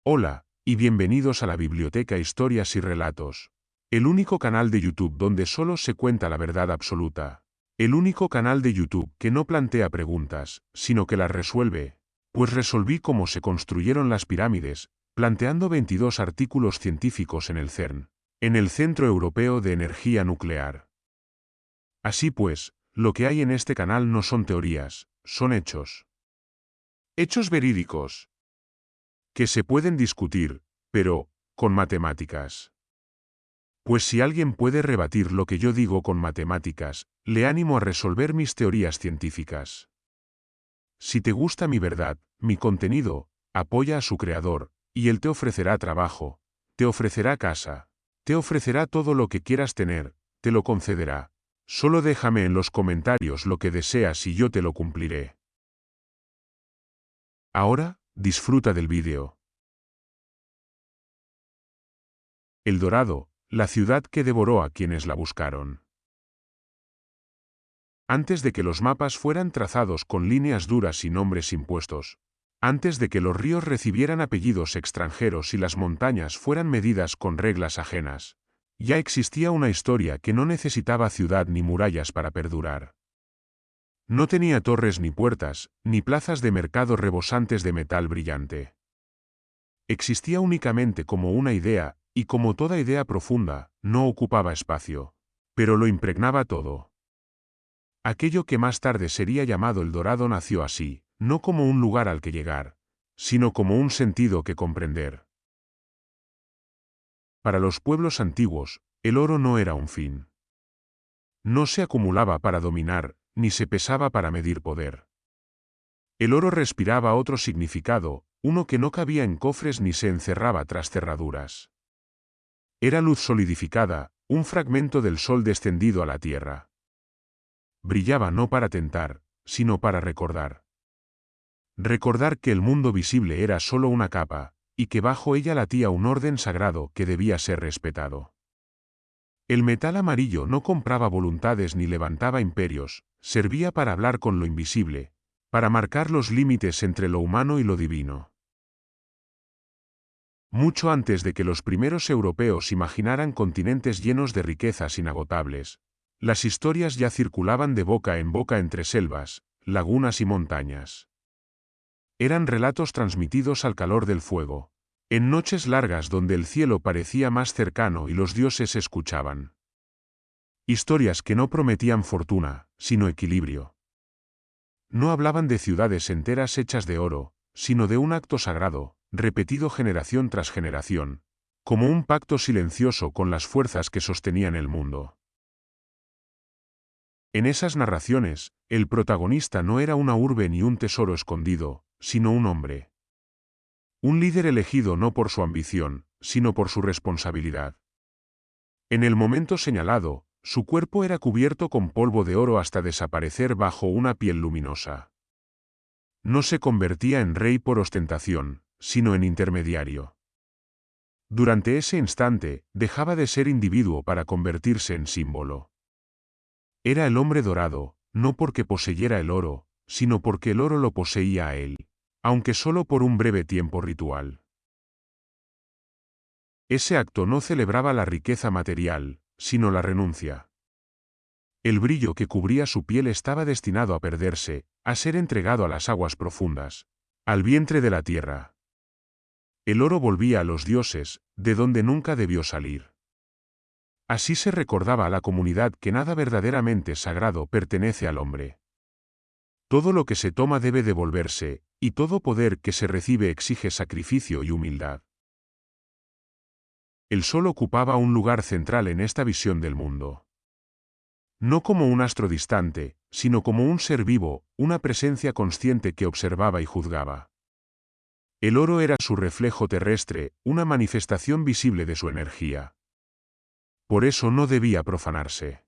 Hola, y bienvenidos a la Biblioteca Historias y Relatos. El único canal de YouTube donde solo se cuenta la verdad absoluta. El único canal de YouTube que no plantea preguntas, sino que las resuelve. Pues resolví cómo se construyeron las pirámides, planteando 22 artículos científicos en el CERN, en el Centro Europeo de Energía Nuclear. Así pues, lo que hay en este canal no son teorías, son hechos. Hechos verídicos. Que se pueden discutir, pero, con matemáticas. Pues si alguien puede rebatir lo que yo digo con matemáticas, le animo a resolver mis teorías científicas. Si te gusta mi verdad, mi contenido, apoya a su creador, y él te ofrecerá trabajo, te ofrecerá casa, te ofrecerá todo lo que quieras tener, te lo concederá. Solo déjame en los comentarios lo que deseas y yo te lo cumpliré. Ahora, disfruta del vídeo. El Dorado, la ciudad que devoró a quienes la buscaron. Antes de que los mapas fueran trazados con líneas duras y nombres impuestos, antes de que los ríos recibieran apellidos extranjeros y las montañas fueran medidas con reglas ajenas, ya existía una historia que no necesitaba ciudad ni murallas para perdurar. No tenía torres ni puertas, ni plazas de mercado rebosantes de metal brillante. Existía únicamente como una idea, y como toda idea profunda, no ocupaba espacio, pero lo impregnaba todo. Aquello que más tarde sería llamado El Dorado nació así, no como un lugar al que llegar, sino como un sentido que comprender. Para los pueblos antiguos, el oro no era un fin. No se acumulaba para dominar, ni se pesaba para medir poder. El oro respiraba otro significado, uno que no cabía en cofres ni se encerraba tras cerraduras. Era luz solidificada, un fragmento del sol descendido a la tierra. Brillaba no para tentar, sino para recordar. Recordar que el mundo visible era solo una capa, y que bajo ella latía un orden sagrado que debía ser respetado. El metal amarillo no compraba voluntades ni levantaba imperios, servía para hablar con lo invisible, para marcar los límites entre lo humano y lo divino. Mucho antes de que los primeros europeos imaginaran continentes llenos de riquezas inagotables, las historias ya circulaban de boca en boca entre selvas, lagunas y montañas. Eran relatos transmitidos al calor del fuego, en noches largas donde el cielo parecía más cercano y los dioses escuchaban. Historias que no prometían fortuna, sino equilibrio. No hablaban de ciudades enteras hechas de oro, sino de un acto sagrado, repetido generación tras generación, como un pacto silencioso con las fuerzas que sostenían el mundo. En esas narraciones, el protagonista no era una urbe ni un tesoro escondido, sino un hombre. Un líder elegido no por su ambición, sino por su responsabilidad. En el momento señalado, su cuerpo era cubierto con polvo de oro hasta desaparecer bajo una piel luminosa. No se convertía en rey por ostentación, sino en intermediario. Durante ese instante, dejaba de ser individuo para convertirse en símbolo. Era el hombre dorado, no porque poseyera el oro, sino porque el oro lo poseía a él, aunque solo por un breve tiempo ritual. Ese acto no celebraba la riqueza material, sino la renuncia. El brillo que cubría su piel estaba destinado a perderse, a ser entregado a las aguas profundas, al vientre de la tierra. El oro volvía a los dioses, de donde nunca debió salir. Así se recordaba a la comunidad que nada verdaderamente sagrado pertenece al hombre. Todo lo que se toma debe devolverse, y todo poder que se recibe exige sacrificio y humildad. El sol ocupaba un lugar central en esta visión del mundo. No como un astro distante, sino como un ser vivo, una presencia consciente que observaba y juzgaba. El oro era su reflejo terrestre, una manifestación visible de su energía. Por eso no debía profanarse.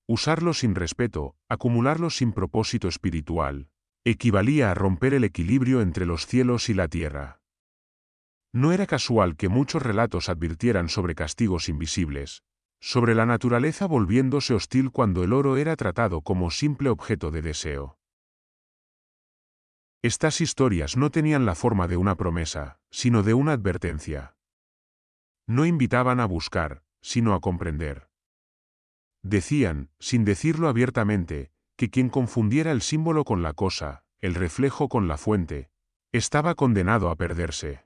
Usarlo sin respeto, acumularlo sin propósito espiritual, equivalía a romper el equilibrio entre los cielos y la tierra. No era casual que muchos relatos advirtieran sobre castigos invisibles, sobre la naturaleza volviéndose hostil cuando el oro era tratado como simple objeto de deseo. Estas historias no tenían la forma de una promesa, sino de una advertencia. No invitaban a buscar, sino a comprender. Decían, sin decirlo abiertamente, que quien confundiera el símbolo con la cosa, el reflejo con la fuente, estaba condenado a perderse.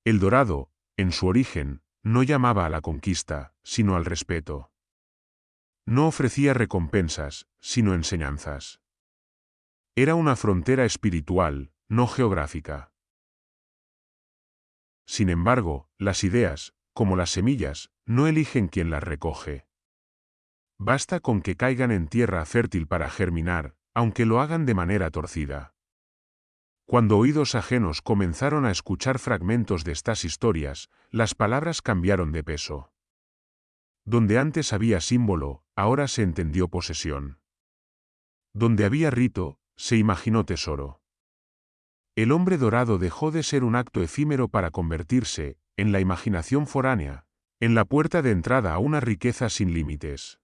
El dorado, en su origen, no llamaba a la conquista, sino al respeto. No ofrecía recompensas, sino enseñanzas. Era una frontera espiritual, no geográfica. Sin embargo, las ideas, como las semillas, no eligen quien las recoge. Basta con que caigan en tierra fértil para germinar, aunque lo hagan de manera torcida. Cuando oídos ajenos comenzaron a escuchar fragmentos de estas historias, las palabras cambiaron de peso. Donde antes había símbolo, ahora se entendió posesión. Donde había rito, se imaginó tesoro. El hombre dorado dejó de ser un acto efímero para convertirse, en la imaginación foránea, en la puerta de entrada a una riqueza sin límites.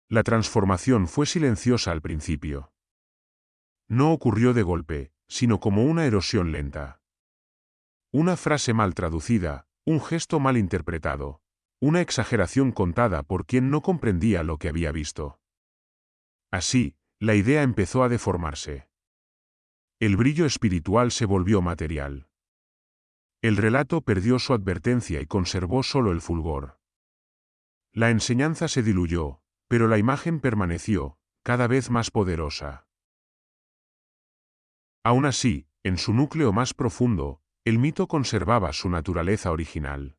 La transformación fue silenciosa al principio. No ocurrió de golpe, sino como una erosión lenta. Una frase mal traducida, un gesto mal interpretado, una exageración contada por quien no comprendía lo que había visto. Así, la idea empezó a deformarse. El brillo espiritual se volvió material. El relato perdió su advertencia y conservó solo el fulgor. La enseñanza se diluyó, pero la imagen permaneció, cada vez más poderosa. Aún así, en su núcleo más profundo, el mito conservaba su naturaleza original.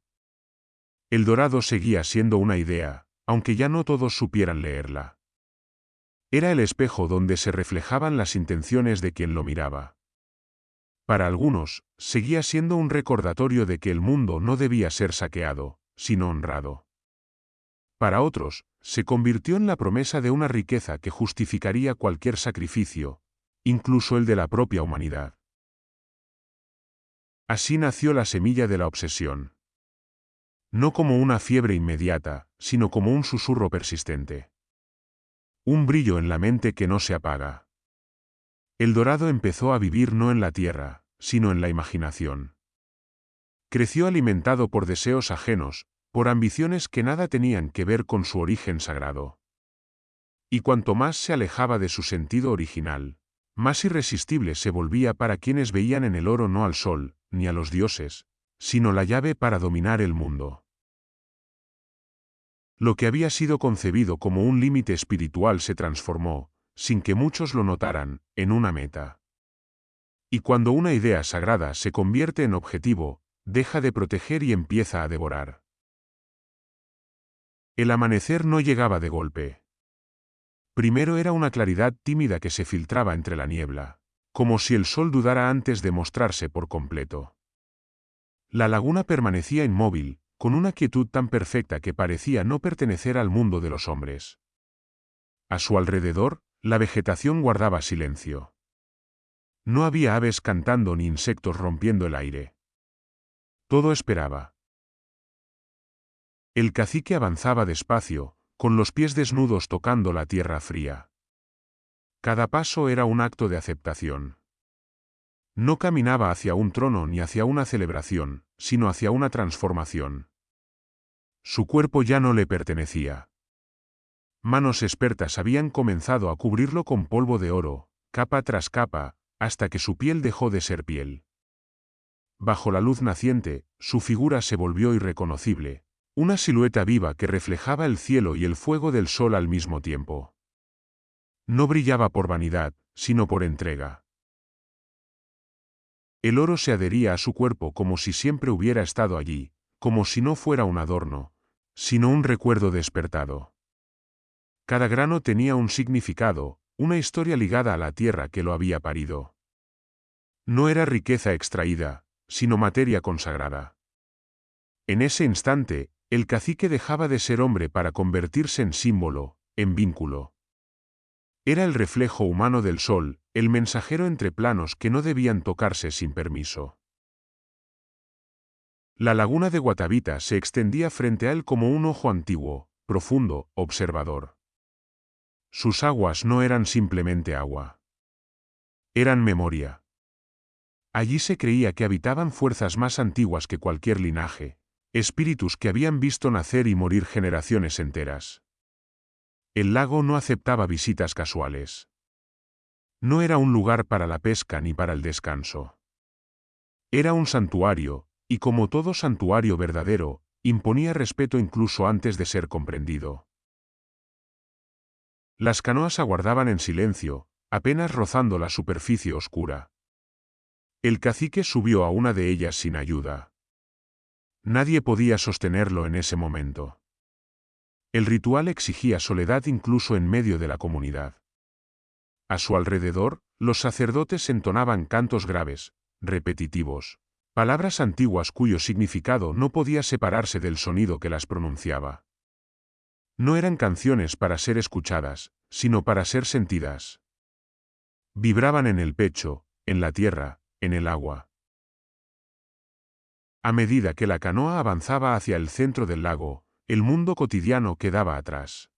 El dorado seguía siendo una idea, aunque ya no todos supieran leerla. Era el espejo donde se reflejaban las intenciones de quien lo miraba. Para algunos, seguía siendo un recordatorio de que el mundo no debía ser saqueado, sino honrado. Para otros, se convirtió en la promesa de una riqueza que justificaría cualquier sacrificio, incluso el de la propia humanidad. Así nació la semilla de la obsesión. No como una fiebre inmediata, sino como un susurro persistente. Un brillo en la mente que no se apaga. El dorado empezó a vivir no en la tierra, sino en la imaginación. Creció alimentado por deseos ajenos, por ambiciones que nada tenían que ver con su origen sagrado. Y cuanto más se alejaba de su sentido original, más irresistible se volvía para quienes veían en el oro no al sol, ni a los dioses, sino la llave para dominar el mundo. Lo que había sido concebido como un límite espiritual se transformó, sin que muchos lo notaran, en una meta. Y cuando una idea sagrada se convierte en objetivo, deja de proteger y empieza a devorar. El amanecer no llegaba de golpe. Primero era una claridad tímida que se filtraba entre la niebla, como si el sol dudara antes de mostrarse por completo. La laguna permanecía inmóvil, con una quietud tan perfecta que parecía no pertenecer al mundo de los hombres. A su alrededor, la vegetación guardaba silencio. No había aves cantando ni insectos rompiendo el aire. Todo esperaba. El cacique avanzaba despacio, con los pies desnudos tocando la tierra fría. Cada paso era un acto de aceptación. No caminaba hacia un trono ni hacia una celebración, sino hacia una transformación. Su cuerpo ya no le pertenecía. Manos expertas habían comenzado a cubrirlo con polvo de oro, capa tras capa, hasta que su piel dejó de ser piel. Bajo la luz naciente, su figura se volvió irreconocible, una silueta viva que reflejaba el cielo y el fuego del sol al mismo tiempo. No brillaba por vanidad, sino por entrega. El oro se adhería a su cuerpo como si siempre hubiera estado allí, como si no fuera un adorno, sino un recuerdo despertado. Cada grano tenía un significado, una historia ligada a la tierra que lo había parido. No era riqueza extraída, sino materia consagrada. En ese instante, el cacique dejaba de ser hombre para convertirse en símbolo, en vínculo. Era el reflejo humano del sol, el mensajero entre planos que no debían tocarse sin permiso. La laguna de Guatavita se extendía frente a él como un ojo antiguo, profundo, observador. Sus aguas no eran simplemente agua. Eran memoria. Allí se creía que habitaban fuerzas más antiguas que cualquier linaje, espíritus que habían visto nacer y morir generaciones enteras. El lago no aceptaba visitas casuales. No era un lugar para la pesca ni para el descanso. Era un santuario, y como todo santuario verdadero, imponía respeto incluso antes de ser comprendido. Las canoas aguardaban en silencio, apenas rozando la superficie oscura. El cacique subió a una de ellas sin ayuda. Nadie podía sostenerlo en ese momento. El ritual exigía soledad incluso en medio de la comunidad. A su alrededor, los sacerdotes entonaban cantos graves, repetitivos, palabras antiguas cuyo significado no podía separarse del sonido que las pronunciaba. No eran canciones para ser escuchadas, sino para ser sentidas. Vibraban en el pecho, en la tierra, en el agua. A medida que la canoa avanzaba hacia el centro del lago, el mundo cotidiano quedaba atrás.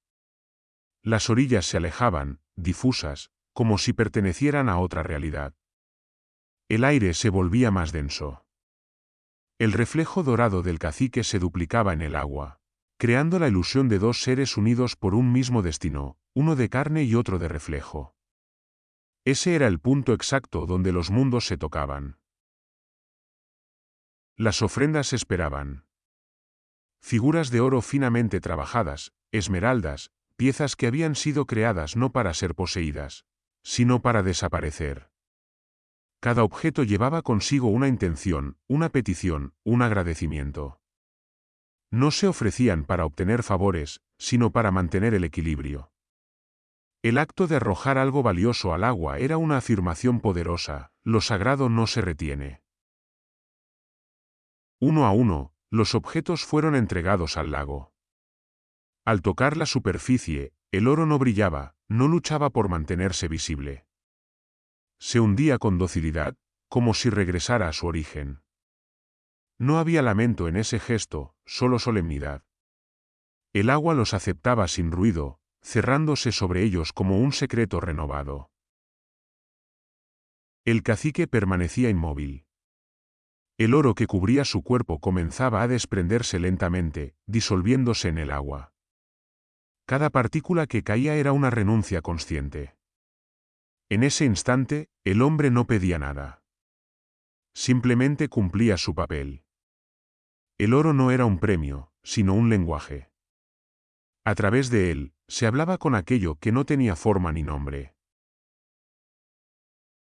Las orillas se alejaban, difusas, como si pertenecieran a otra realidad. El aire se volvía más denso. El reflejo dorado del cacique se duplicaba en el agua, creando la ilusión de dos seres unidos por un mismo destino, uno de carne y otro de reflejo. Ese era el punto exacto donde los mundos se tocaban. Las ofrendas esperaban. Figuras de oro finamente trabajadas, esmeraldas, piezas que habían sido creadas no para ser poseídas, sino para desaparecer. Cada objeto llevaba consigo una intención, una petición, un agradecimiento. No se ofrecían para obtener favores, sino para mantener el equilibrio. El acto de arrojar algo valioso al agua era una afirmación poderosa: lo sagrado no se retiene. Uno a uno, los objetos fueron entregados al lago. Al tocar la superficie, el oro no brillaba, no luchaba por mantenerse visible. Se hundía con docilidad, como si regresara a su origen. No había lamento en ese gesto, solo solemnidad. El agua los aceptaba sin ruido, cerrándose sobre ellos como un secreto renovado. El cacique permanecía inmóvil. El oro que cubría su cuerpo comenzaba a desprenderse lentamente, disolviéndose en el agua. Cada partícula que caía era una renuncia consciente. En ese instante, el hombre no pedía nada. Simplemente cumplía su papel. El oro no era un premio, sino un lenguaje. A través de él, se hablaba con aquello que no tenía forma ni nombre.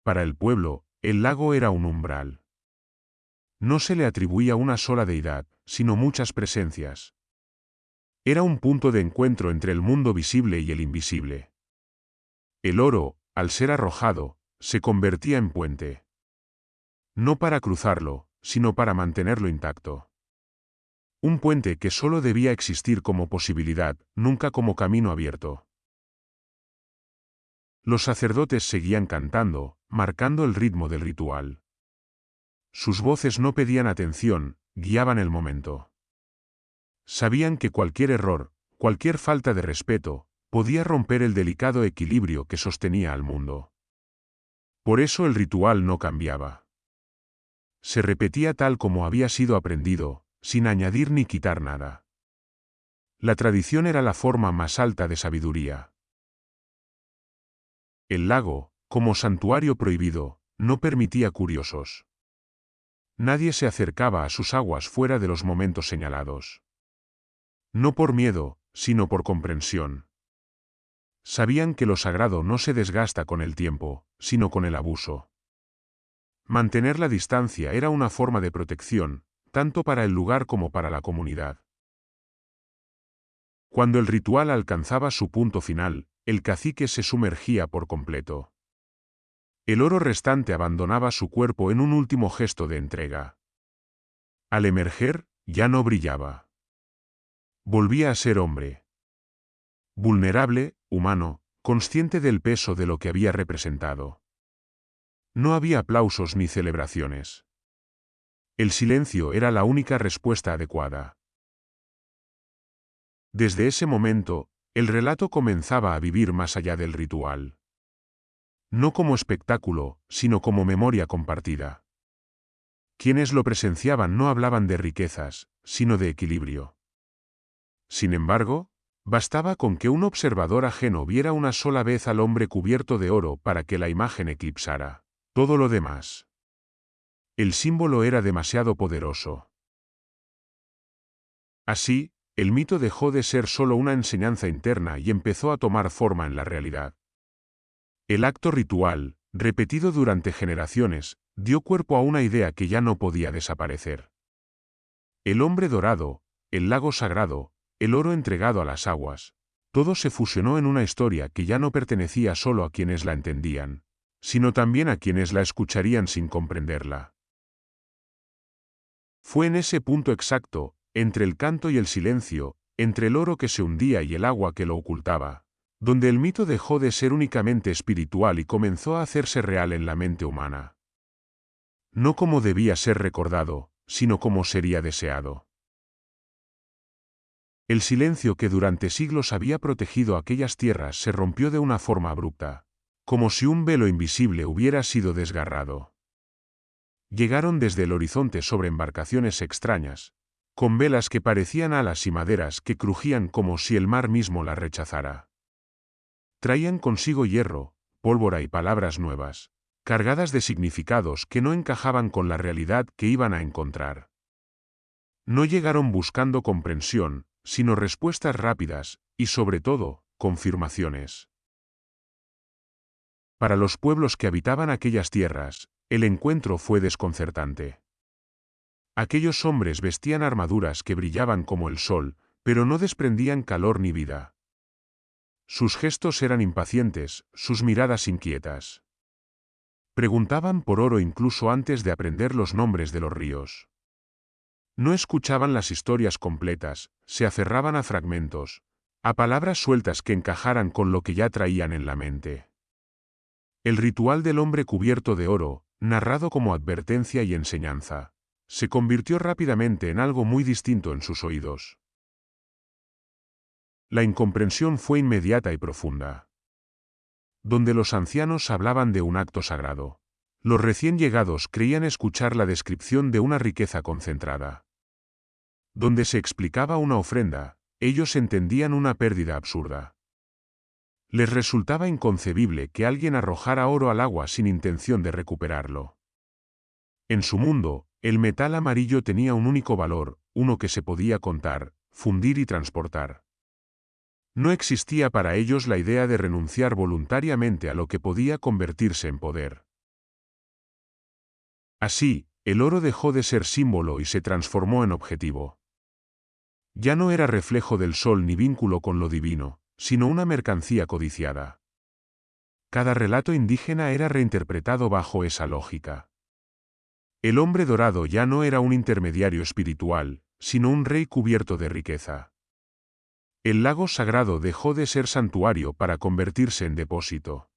Para el pueblo, el lago era un umbral. No se le atribuía una sola deidad, sino muchas presencias. Era un punto de encuentro entre el mundo visible y el invisible. El oro, al ser arrojado, se convertía en puente. No para cruzarlo, sino para mantenerlo intacto. Un puente que solo debía existir como posibilidad, nunca como camino abierto. Los sacerdotes seguían cantando, marcando el ritmo del ritual. Sus voces no pedían atención, guiaban el momento. Sabían que cualquier error, cualquier falta de respeto, podía romper el delicado equilibrio que sostenía al mundo. Por eso el ritual no cambiaba. Se repetía tal como había sido aprendido, sin añadir ni quitar nada. La tradición era la forma más alta de sabiduría. El lago, como santuario prohibido, no permitía curiosos. Nadie se acercaba a sus aguas fuera de los momentos señalados. No por miedo, sino por comprensión. Sabían que lo sagrado no se desgasta con el tiempo, sino con el abuso. Mantener la distancia era una forma de protección, tanto para el lugar como para la comunidad. Cuando el ritual alcanzaba su punto final, el cacique se sumergía por completo. El oro restante abandonaba su cuerpo en un último gesto de entrega. Al emerger, ya no brillaba. Volvía a ser hombre. Vulnerable, humano, consciente del peso de lo que había representado. No había aplausos ni celebraciones. El silencio era la única respuesta adecuada. Desde ese momento, el relato comenzaba a vivir más allá del ritual. no como espectáculo, sino como memoria compartida. Quienes lo presenciaban no hablaban de riquezas, sino de equilibrio. Sin embargo, bastaba con que un observador ajeno viera una sola vez al hombre cubierto de oro para que la imagen eclipsara todo lo demás. El símbolo era demasiado poderoso. Así, el mito dejó de ser solo una enseñanza interna y empezó a tomar forma en la realidad. El acto ritual, repetido durante generaciones, dio cuerpo a una idea que ya no podía desaparecer. El hombre dorado, el lago sagrado, el oro entregado a las aguas, todo se fusionó en una historia que ya no pertenecía solo a quienes la entendían, sino también a quienes la escucharían sin comprenderla. Fue en ese punto exacto, entre el canto y el silencio, entre el oro que se hundía y el agua que lo ocultaba, donde el mito dejó de ser únicamente espiritual y comenzó a hacerse real en la mente humana. No como debía ser recordado, sino como sería deseado. El silencio que durante siglos había protegido aquellas tierras se rompió de una forma abrupta, como si un velo invisible hubiera sido desgarrado. Llegaron desde el horizonte sobre embarcaciones extrañas, con velas que parecían alas y maderas que crujían como si el mar mismo las rechazara. Traían consigo hierro, pólvora y palabras nuevas, cargadas de significados que no encajaban con la realidad que iban a encontrar. No llegaron buscando comprensión, sino respuestas rápidas, y sobre todo, confirmaciones. Para los pueblos que habitaban aquellas tierras, el encuentro fue desconcertante. Aquellos hombres vestían armaduras que brillaban como el sol, pero no desprendían calor ni vida. Sus gestos eran impacientes, sus miradas inquietas. Preguntaban por oro incluso antes de aprender los nombres de los ríos. No escuchaban las historias completas, se aferraban a fragmentos, a palabras sueltas que encajaran con lo que ya traían en la mente. El ritual del hombre cubierto de oro, narrado como advertencia y enseñanza, se convirtió rápidamente en algo muy distinto en sus oídos. La incomprensión fue inmediata y profunda. Donde los ancianos hablaban de un acto sagrado, los recién llegados creían escuchar la descripción de una riqueza concentrada. Donde se explicaba una ofrenda, ellos entendían una pérdida absurda. Les resultaba inconcebible que alguien arrojara oro al agua sin intención de recuperarlo. En su mundo, el metal amarillo tenía un único valor, uno que se podía contar, fundir y transportar. No existía para ellos la idea de renunciar voluntariamente a lo que podía convertirse en poder. Así, el oro dejó de ser símbolo y se transformó en objetivo. Ya no era reflejo del sol ni vínculo con lo divino, sino una mercancía codiciada. Cada relato indígena era reinterpretado bajo esa lógica. El hombre dorado ya no era un intermediario espiritual, sino un rey cubierto de riqueza. El lago sagrado dejó de ser santuario para convertirse en depósito.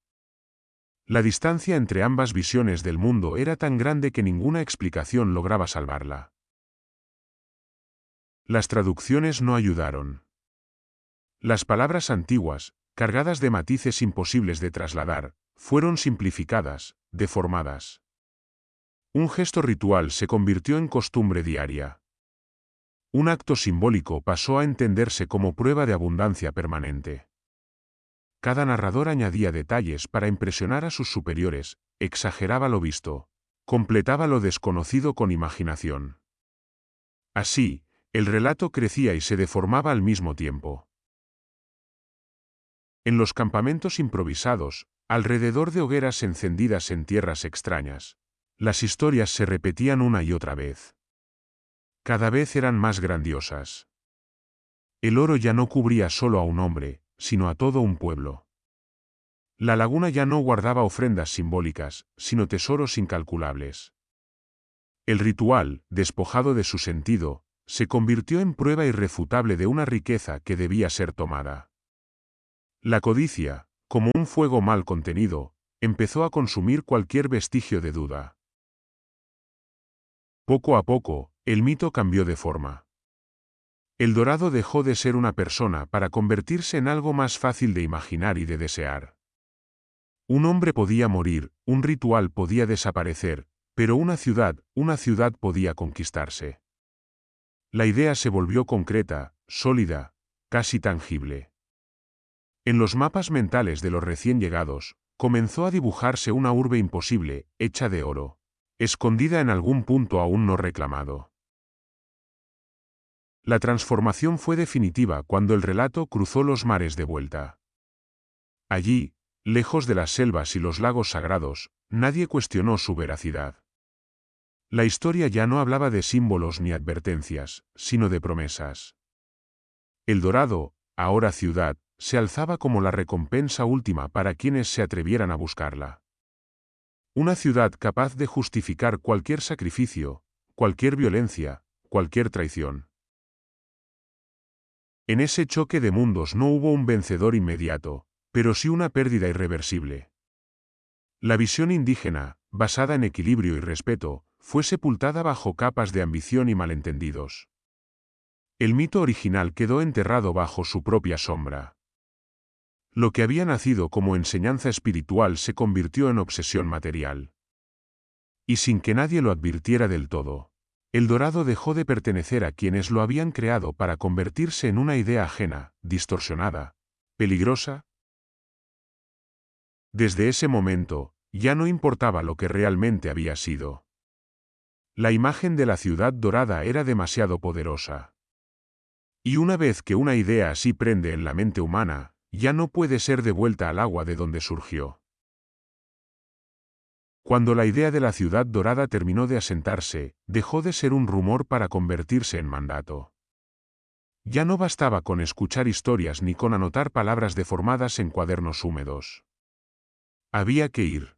La distancia entre ambas visiones del mundo era tan grande que ninguna explicación lograba salvarla. Las traducciones no ayudaron. Las palabras antiguas, cargadas de matices imposibles de trasladar, fueron simplificadas, deformadas. Un gesto ritual se convirtió en costumbre diaria. Un acto simbólico pasó a entenderse como prueba de abundancia permanente. Cada narrador añadía detalles para impresionar a sus superiores, exageraba lo visto, completaba lo desconocido con imaginación. Así, el relato crecía y se deformaba al mismo tiempo. En los campamentos improvisados, alrededor de hogueras encendidas en tierras extrañas, las historias se repetían una y otra vez. Cada vez eran más grandiosas. El oro ya no cubría solo a un hombre, sino a todo un pueblo. La laguna ya no guardaba ofrendas simbólicas, sino tesoros incalculables. El ritual, despojado de su sentido, se convirtió en prueba irrefutable de una riqueza que debía ser tomada. La codicia, como un fuego mal contenido, empezó a consumir cualquier vestigio de duda. Poco a poco, el mito cambió de forma. El dorado dejó de ser una persona para convertirse en algo más fácil de imaginar y de desear. Un hombre podía morir, un ritual podía desaparecer, pero una ciudad podía conquistarse. La idea se volvió concreta, sólida, casi tangible. En los mapas mentales de los recién llegados, comenzó a dibujarse una urbe imposible, hecha de oro, escondida en algún punto aún no reclamado. La transformación fue definitiva cuando el relato cruzó los mares de vuelta. Allí, lejos de las selvas y los lagos sagrados, nadie cuestionó su veracidad. La historia ya no hablaba de símbolos ni advertencias, sino de promesas. El Dorado, ahora ciudad, se alzaba como la recompensa última para quienes se atrevieran a buscarla. Una ciudad capaz de justificar cualquier sacrificio, cualquier violencia, cualquier traición. En ese choque de mundos no hubo un vencedor inmediato, pero sí una pérdida irreversible. La visión indígena, basada en equilibrio y respeto, fue sepultada bajo capas de ambición y malentendidos. El mito original quedó enterrado bajo su propia sombra. Lo que había nacido como enseñanza espiritual se convirtió en obsesión material. Y sin que nadie lo advirtiera del todo, el Dorado dejó de pertenecer a quienes lo habían creado para convertirse en una idea ajena, distorsionada, peligrosa. Desde ese momento, ya no importaba lo que realmente había sido. La imagen de la ciudad dorada era demasiado poderosa. Y una vez que una idea así prende en la mente humana, ya no puede ser devuelta al agua de donde surgió. Cuando la idea de la ciudad dorada terminó de asentarse, dejó de ser un rumor para convertirse en mandato. Ya no bastaba con escuchar historias ni con anotar palabras deformadas en cuadernos húmedos. Había que ir.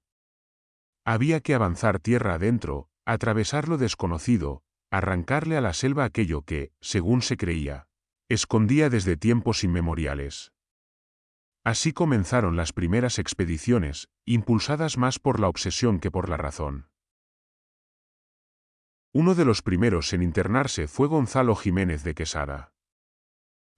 Había que avanzar tierra adentro, atravesar lo desconocido, arrancarle a la selva aquello que, según se creía, escondía desde tiempos inmemoriales. Así comenzaron las primeras expediciones, impulsadas más por la obsesión que por la razón. Uno de los primeros en internarse fue Gonzalo Jiménez de Quesada.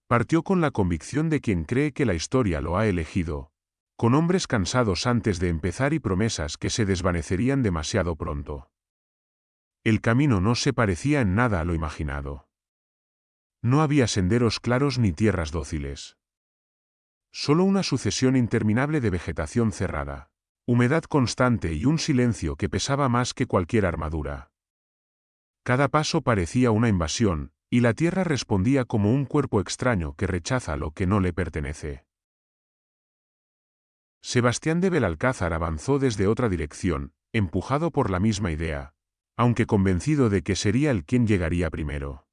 Partió con la convicción de quien cree que la historia lo ha elegido, con hombres cansados antes de empezar y promesas que se desvanecerían demasiado pronto. El camino no se parecía en nada a lo imaginado. No había senderos claros ni tierras dóciles. Solo una sucesión interminable de vegetación cerrada, humedad constante y un silencio que pesaba más que cualquier armadura. Cada paso parecía una invasión, y la tierra respondía como un cuerpo extraño que rechaza lo que no le pertenece. Sebastián de Belalcázar avanzó desde otra dirección, empujado por la misma idea, aunque convencido de que sería él quien llegaría primero.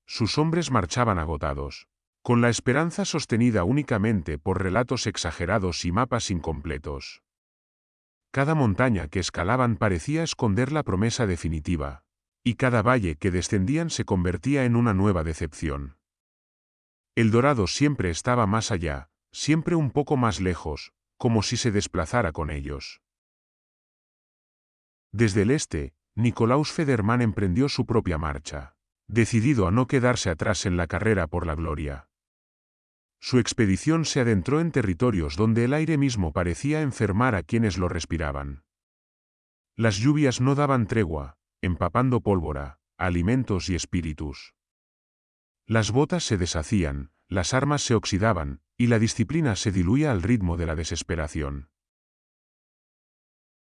Sus hombres marchaban agotados, con la esperanza sostenida únicamente por relatos exagerados y mapas incompletos. Cada montaña que escalaban parecía esconder la promesa definitiva, y cada valle que descendían se convertía en una nueva decepción. El Dorado siempre estaba más allá, siempre un poco más lejos, como si se desplazara con ellos. Desde el este, Nicolaus Federmann emprendió su propia marcha, decidido a no quedarse atrás en la carrera por la gloria. Su expedición se adentró en territorios donde el aire mismo parecía enfermar a quienes lo respiraban. Las lluvias no daban tregua, empapando pólvora, alimentos y espíritus. Las botas se deshacían, las armas se oxidaban, y la disciplina se diluía al ritmo de la desesperación.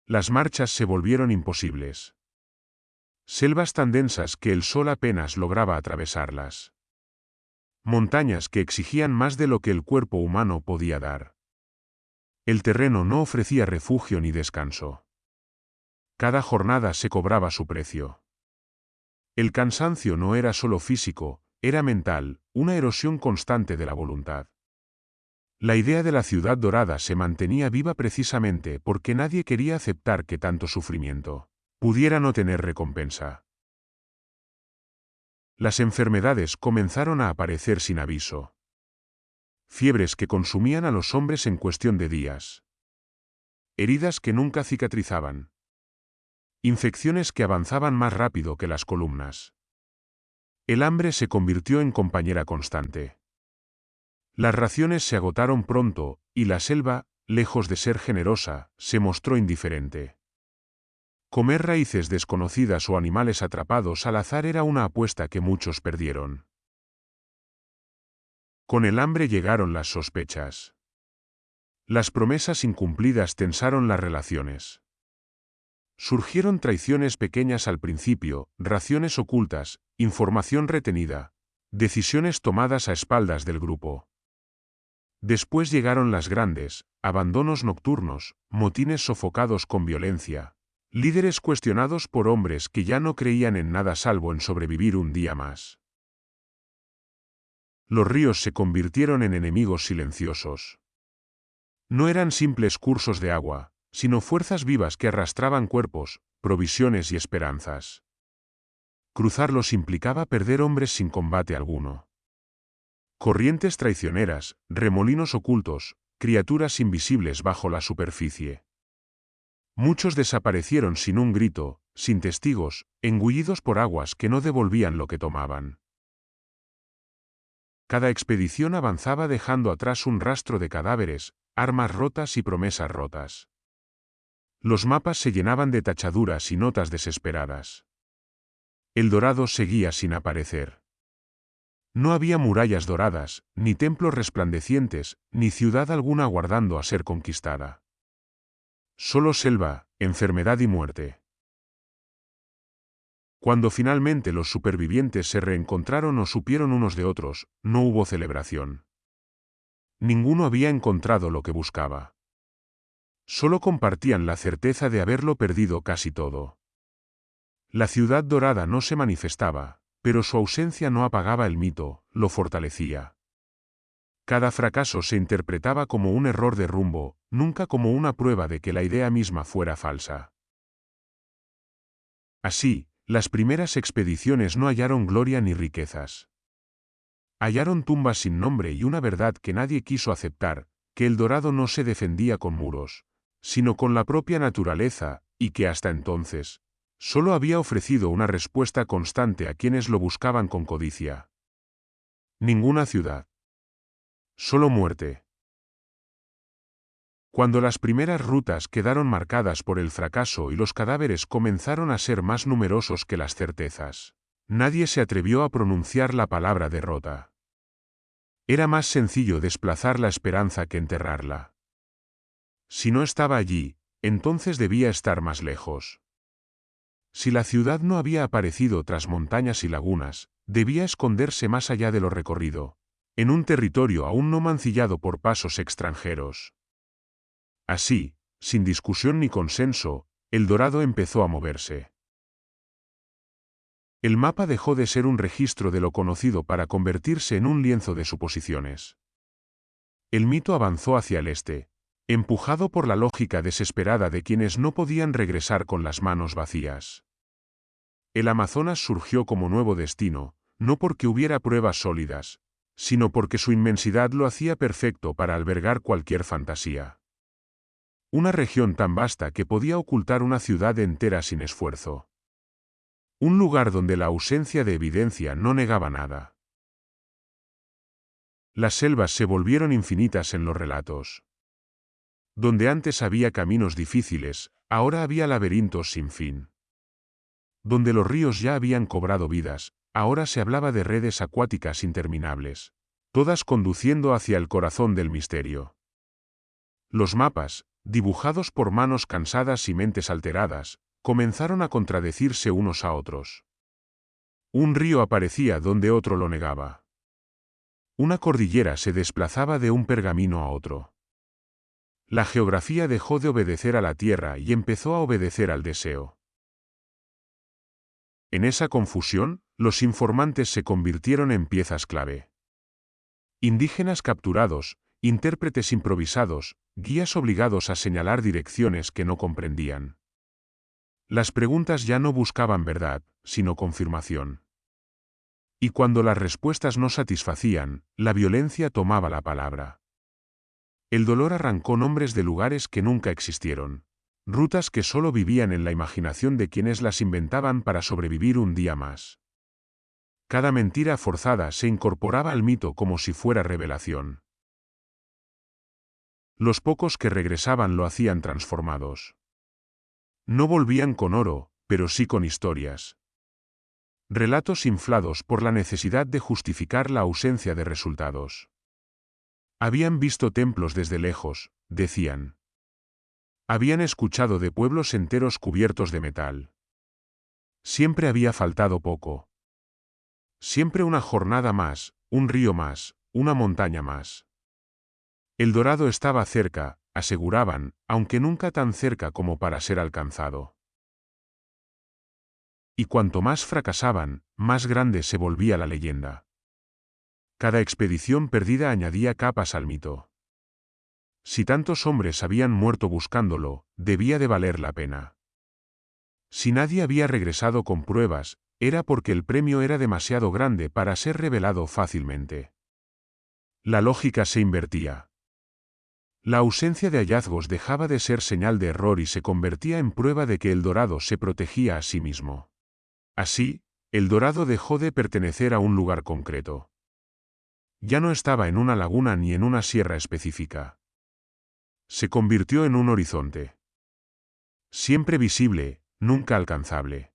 Las marchas se volvieron imposibles. Selvas tan densas que el sol apenas lograba atravesarlas. Montañas que exigían más de lo que el cuerpo humano podía dar. El terreno no ofrecía refugio ni descanso. Cada jornada se cobraba su precio. El cansancio no era solo físico, era mental, una erosión constante de la voluntad. La idea de la ciudad dorada se mantenía viva precisamente porque nadie quería aceptar que tanto sufrimiento pudiera no tener recompensa. Las enfermedades comenzaron a aparecer sin aviso. Fiebres que consumían a los hombres en cuestión de días. Heridas que nunca cicatrizaban. Infecciones que avanzaban más rápido que las columnas. El hambre se convirtió en compañera constante. Las raciones se agotaron pronto, y la selva, lejos de ser generosa, se mostró indiferente. Comer raíces desconocidas o animales atrapados al azar era una apuesta que muchos perdieron. Con el hambre llegaron las sospechas. Las promesas incumplidas tensaron las relaciones. Surgieron traiciones pequeñas al principio, raciones ocultas, información retenida, decisiones tomadas a espaldas del grupo. Después llegaron las grandes, abandonos nocturnos, motines sofocados con violencia, líderes cuestionados por hombres que ya no creían en nada salvo en sobrevivir un día más. Los ríos se convirtieron en enemigos silenciosos. No eran simples cursos de agua, sino fuerzas vivas que arrastraban cuerpos, provisiones y esperanzas. Cruzarlos implicaba perder hombres sin combate alguno. Corrientes traicioneras, remolinos ocultos, criaturas invisibles bajo la superficie. Muchos desaparecieron sin un grito, sin testigos, engullidos por aguas que no devolvían lo que tomaban. Cada expedición avanzaba dejando atrás un rastro de cadáveres, armas rotas y promesas rotas. Los mapas se llenaban de tachaduras y notas desesperadas. El Dorado seguía sin aparecer. No había murallas doradas, ni templos resplandecientes, ni ciudad alguna aguardando a ser conquistada. Solo selva, enfermedad y muerte. Cuando finalmente los supervivientes se reencontraron o supieron unos de otros, no hubo celebración. Ninguno había encontrado lo que buscaba. Solo compartían la certeza de haberlo perdido casi todo. La ciudad dorada no se manifestaba, pero su ausencia no apagaba el mito, lo fortalecía. Cada fracaso se interpretaba como un error de rumbo, nunca como una prueba de que la idea misma fuera falsa. Así, las primeras expediciones no hallaron gloria ni riquezas. Hallaron tumbas sin nombre y una verdad que nadie quiso aceptar, que el Dorado no se defendía con muros, sino con la propia naturaleza, y que hasta entonces, solo había ofrecido una respuesta constante a quienes lo buscaban con codicia. Ninguna ciudad. Solo muerte. Cuando las primeras rutas quedaron marcadas por el fracaso y los cadáveres comenzaron a ser más numerosos que las certezas, nadie se atrevió a pronunciar la palabra derrota. Era más sencillo desplazar la esperanza que enterrarla. Si no estaba allí, entonces debía estar más lejos. Si la ciudad no había aparecido tras montañas y lagunas, debía esconderse más allá de lo recorrido, en un territorio aún no mancillado por pasos extranjeros. Así, sin discusión ni consenso, el Dorado empezó a moverse. El mapa dejó de ser un registro de lo conocido para convertirse en un lienzo de suposiciones. El mito avanzó hacia el este, empujado por la lógica desesperada de quienes no podían regresar con las manos vacías. El Amazonas surgió como nuevo destino, no porque hubiera pruebas sólidas, sino porque su inmensidad lo hacía perfecto para albergar cualquier fantasía. Una región tan vasta que podía ocultar una ciudad entera sin esfuerzo. Un lugar donde la ausencia de evidencia no negaba nada. Las selvas se volvieron infinitas en los relatos. Donde antes había caminos difíciles, ahora había laberintos sin fin. Donde los ríos ya habían cobrado vidas, ahora se hablaba de redes acuáticas interminables, todas conduciendo hacia el corazón del misterio. Los mapas, dibujados por manos cansadas y mentes alteradas, comenzaron a contradecirse unos a otros. Un río aparecía donde otro lo negaba. Una cordillera se desplazaba de un pergamino a otro. La geografía dejó de obedecer a la tierra y empezó a obedecer al deseo. En esa confusión, los informantes se convirtieron en piezas clave. Indígenas capturados, intérpretes improvisados, guías obligados a señalar direcciones que no comprendían. Las preguntas ya no buscaban verdad, sino confirmación. Y cuando las respuestas no satisfacían, la violencia tomaba la palabra. El dolor arrancó nombres de lugares que nunca existieron, rutas que solo vivían en la imaginación de quienes las inventaban para sobrevivir un día más. Cada mentira forzada se incorporaba al mito como si fuera revelación. Los pocos que regresaban lo hacían transformados. No volvían con oro, pero sí con historias. Relatos inflados por la necesidad de justificar la ausencia de resultados. Habían visto templos desde lejos, decían. Habían escuchado de pueblos enteros cubiertos de metal. Siempre había faltado poco. Siempre una jornada más, un río más, una montaña más. El dorado estaba cerca, aseguraban, aunque nunca tan cerca como para ser alcanzado. Y cuanto más fracasaban, más grande se volvía la leyenda. Cada expedición perdida añadía capas al mito. Si tantos hombres habían muerto buscándolo, debía de valer la pena. Si nadie había regresado con pruebas, era porque el premio era demasiado grande para ser revelado fácilmente. La lógica se invertía. La ausencia de hallazgos dejaba de ser señal de error y se convertía en prueba de que el dorado se protegía a sí mismo. Así, el dorado dejó de pertenecer a un lugar concreto. Ya no estaba en una laguna ni en una sierra específica. Se convirtió en un horizonte. Siempre visible, nunca alcanzable.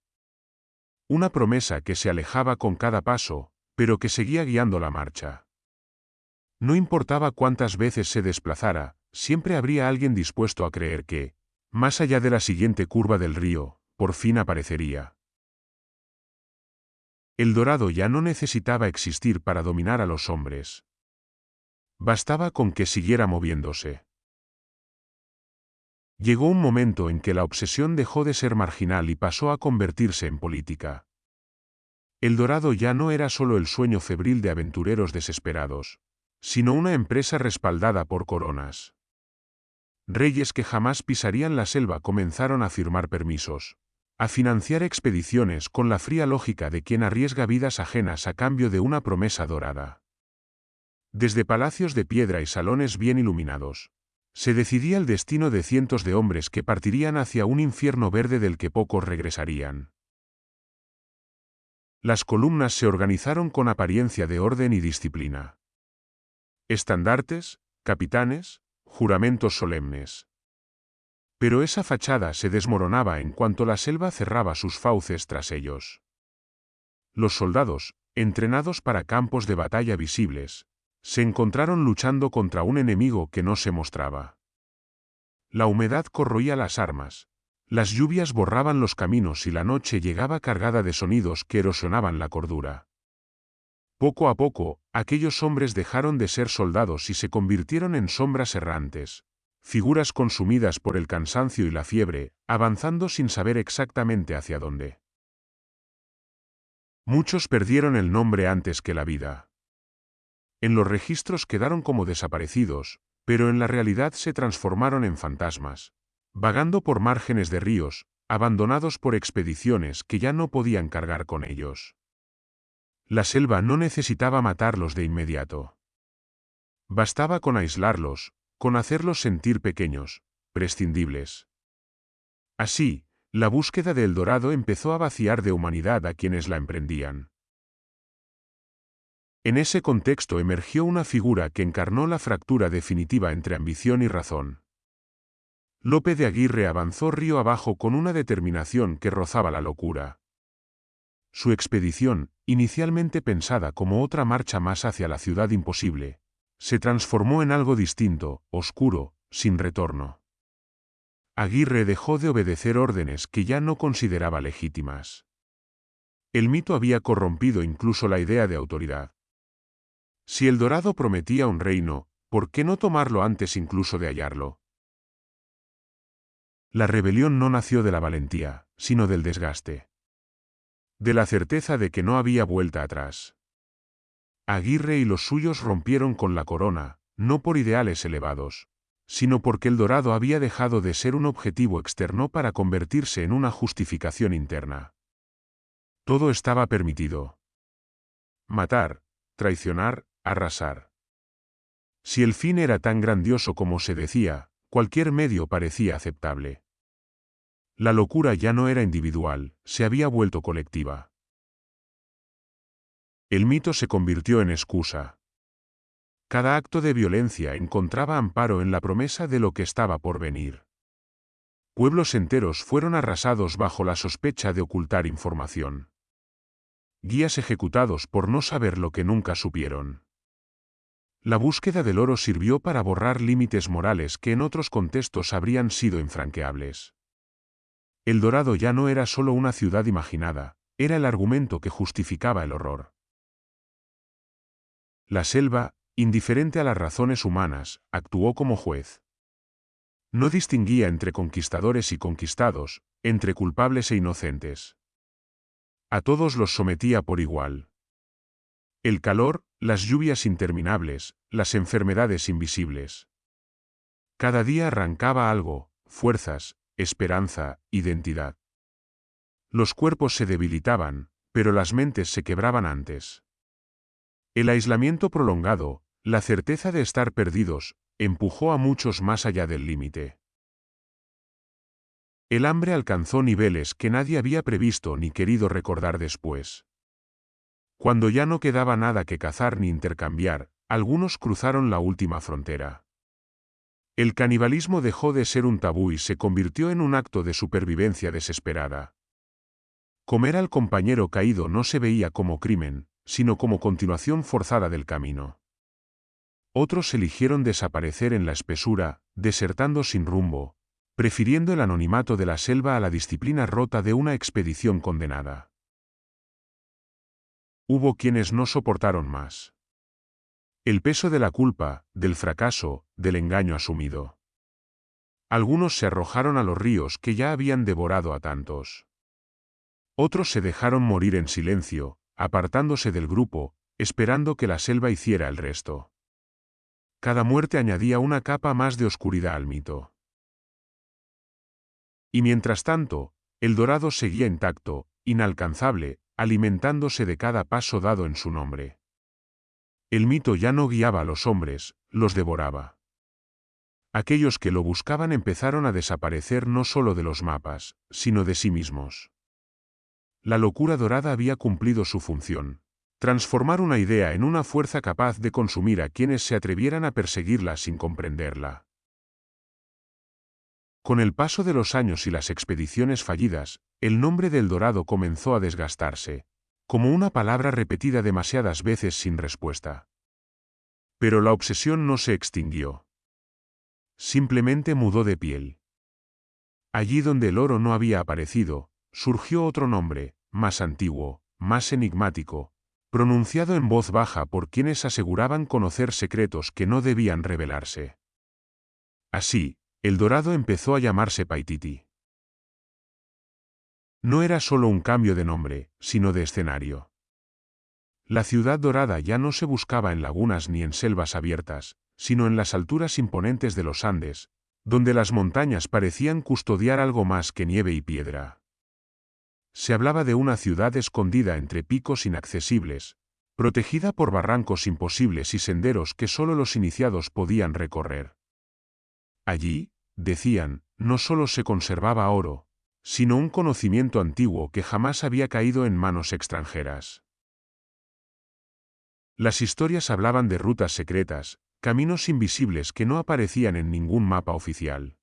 Una promesa que se alejaba con cada paso, pero que seguía guiando la marcha. No importaba cuántas veces se desplazara, siempre habría alguien dispuesto a creer que, más allá de la siguiente curva del río, por fin aparecería. El dorado ya no necesitaba existir para dominar a los hombres. Bastaba con que siguiera moviéndose. Llegó un momento en que la obsesión dejó de ser marginal y pasó a convertirse en política. El dorado ya no era solo el sueño febril de aventureros desesperados, sino una empresa respaldada por coronas. Reyes que jamás pisarían la selva comenzaron a firmar permisos, a financiar expediciones con la fría lógica de quien arriesga vidas ajenas a cambio de una promesa dorada. Desde palacios de piedra y salones bien iluminados, se decidía el destino de cientos de hombres que partirían hacia un infierno verde del que pocos regresarían. Las columnas se organizaron con apariencia de orden y disciplina. Estandartes, capitanes, juramentos solemnes. Pero esa fachada se desmoronaba en cuanto la selva cerraba sus fauces tras ellos. Los soldados, entrenados para campos de batalla visibles, se encontraron luchando contra un enemigo que no se mostraba. La humedad corroía las armas, las lluvias borraban los caminos y la noche llegaba cargada de sonidos que erosionaban la cordura. Poco a poco, aquellos hombres dejaron de ser soldados y se convirtieron en sombras errantes, figuras consumidas por el cansancio y la fiebre, avanzando sin saber exactamente hacia dónde. Muchos perdieron el nombre antes que la vida. En los registros quedaron como desaparecidos, pero en la realidad se transformaron en fantasmas, vagando por márgenes de ríos, abandonados por expediciones que ya no podían cargar con ellos. La selva no necesitaba matarlos de inmediato. Bastaba con aislarlos, con hacerlos sentir pequeños, prescindibles. Así, la búsqueda del dorado empezó a vaciar de humanidad a quienes la emprendían. En ese contexto emergió una figura que encarnó la fractura definitiva entre ambición y razón. Lope de Aguirre avanzó río abajo con una determinación que rozaba la locura. Su expedición, inicialmente pensada como otra marcha más hacia la ciudad imposible, se transformó en algo distinto, oscuro, sin retorno. Aguirre dejó de obedecer órdenes que ya no consideraba legítimas. El mito había corrompido incluso la idea de autoridad. Si el dorado prometía un reino, ¿por qué no tomarlo antes incluso de hallarlo? La rebelión no nació de la valentía, sino del desgaste. De la certeza de que no había vuelta atrás. Aguirre y los suyos rompieron con la corona, no por ideales elevados, sino porque el dorado había dejado de ser un objetivo externo para convertirse en una justificación interna. Todo estaba permitido. Matar, traicionar, arrasar. Si el fin era tan grandioso como se decía, cualquier medio parecía aceptable. La locura ya no era individual, se había vuelto colectiva. El mito se convirtió en excusa. Cada acto de violencia encontraba amparo en la promesa de lo que estaba por venir. Pueblos enteros fueron arrasados bajo la sospecha de ocultar información. Guías ejecutados por no saber lo que nunca supieron. La búsqueda del oro sirvió para borrar límites morales que en otros contextos habrían sido infranqueables. El Dorado ya no era solo una ciudad imaginada, era el argumento que justificaba el horror. La selva, indiferente a las razones humanas, actuó como juez. No distinguía entre conquistadores y conquistados, entre culpables e inocentes. A todos los sometía por igual. El calor, las lluvias interminables, las enfermedades invisibles. Cada día arrancaba algo: fuerzas, esperanza, identidad. Los cuerpos se debilitaban, pero las mentes se quebraban antes. El aislamiento prolongado, la certeza de estar perdidos, empujó a muchos más allá del límite. El hambre alcanzó niveles que nadie había previsto ni querido recordar después. Cuando ya no quedaba nada que cazar ni intercambiar, algunos cruzaron la última frontera. El canibalismo dejó de ser un tabú y se convirtió en un acto de supervivencia desesperada. Comer al compañero caído no se veía como crimen, sino como continuación forzada del camino. Otros eligieron desaparecer en la espesura, desertando sin rumbo, prefiriendo el anonimato de la selva a la disciplina rota de una expedición condenada. Hubo quienes no soportaron más. El peso de la culpa, del fracaso, del engaño asumido. Algunos se arrojaron a los ríos que ya habían devorado a tantos. Otros se dejaron morir en silencio, apartándose del grupo, esperando que la selva hiciera el resto. Cada muerte añadía una capa más de oscuridad al mito. Y mientras tanto, el Dorado seguía intacto, inalcanzable, alimentándose de cada paso dado en su nombre. El mito ya no guiaba a los hombres, los devoraba. Aquellos que lo buscaban empezaron a desaparecer no solo de los mapas, sino de sí mismos. La locura dorada había cumplido su función: transformar una idea en una fuerza capaz de consumir a quienes se atrevieran a perseguirla sin comprenderla. Con el paso de los años y las expediciones fallidas, el nombre del Dorado comenzó a desgastarse, como una palabra repetida demasiadas veces sin respuesta. Pero la obsesión no se extinguió. Simplemente mudó de piel. Allí donde el oro no había aparecido, surgió otro nombre, más antiguo, más enigmático, pronunciado en voz baja por quienes aseguraban conocer secretos que no debían revelarse. Así, el Dorado empezó a llamarse Paititi. No era solo un cambio de nombre, sino de escenario. La ciudad dorada ya no se buscaba en lagunas ni en selvas abiertas, sino en las alturas imponentes de los Andes, donde las montañas parecían custodiar algo más que nieve y piedra. Se hablaba de una ciudad escondida entre picos inaccesibles, protegida por barrancos imposibles y senderos que solo los iniciados podían recorrer. Allí, decían, no solo se conservaba oro, sino un conocimiento antiguo que jamás había caído en manos extranjeras. Las historias hablaban de rutas secretas, caminos invisibles que no aparecían en ningún mapa oficial.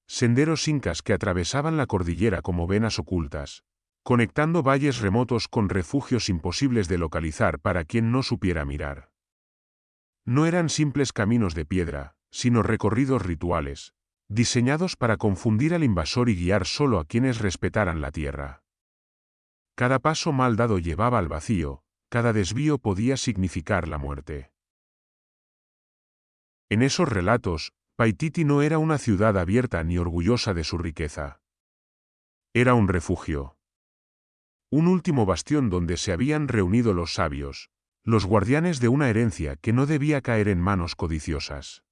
Senderos incas que atravesaban la cordillera como venas ocultas, conectando valles remotos con refugios imposibles de localizar para quien no supiera mirar. No eran simples caminos de piedra, sino recorridos rituales, diseñados para confundir al invasor y guiar solo a quienes respetaran la tierra. Cada paso mal dado llevaba al vacío, cada desvío podía significar la muerte. En esos relatos, Paititi no era una ciudad abierta ni orgullosa de su riqueza. Era un refugio. Un último bastión donde se habían reunido los sabios, los guardianes de una herencia que no debía caer en manos codiciosas.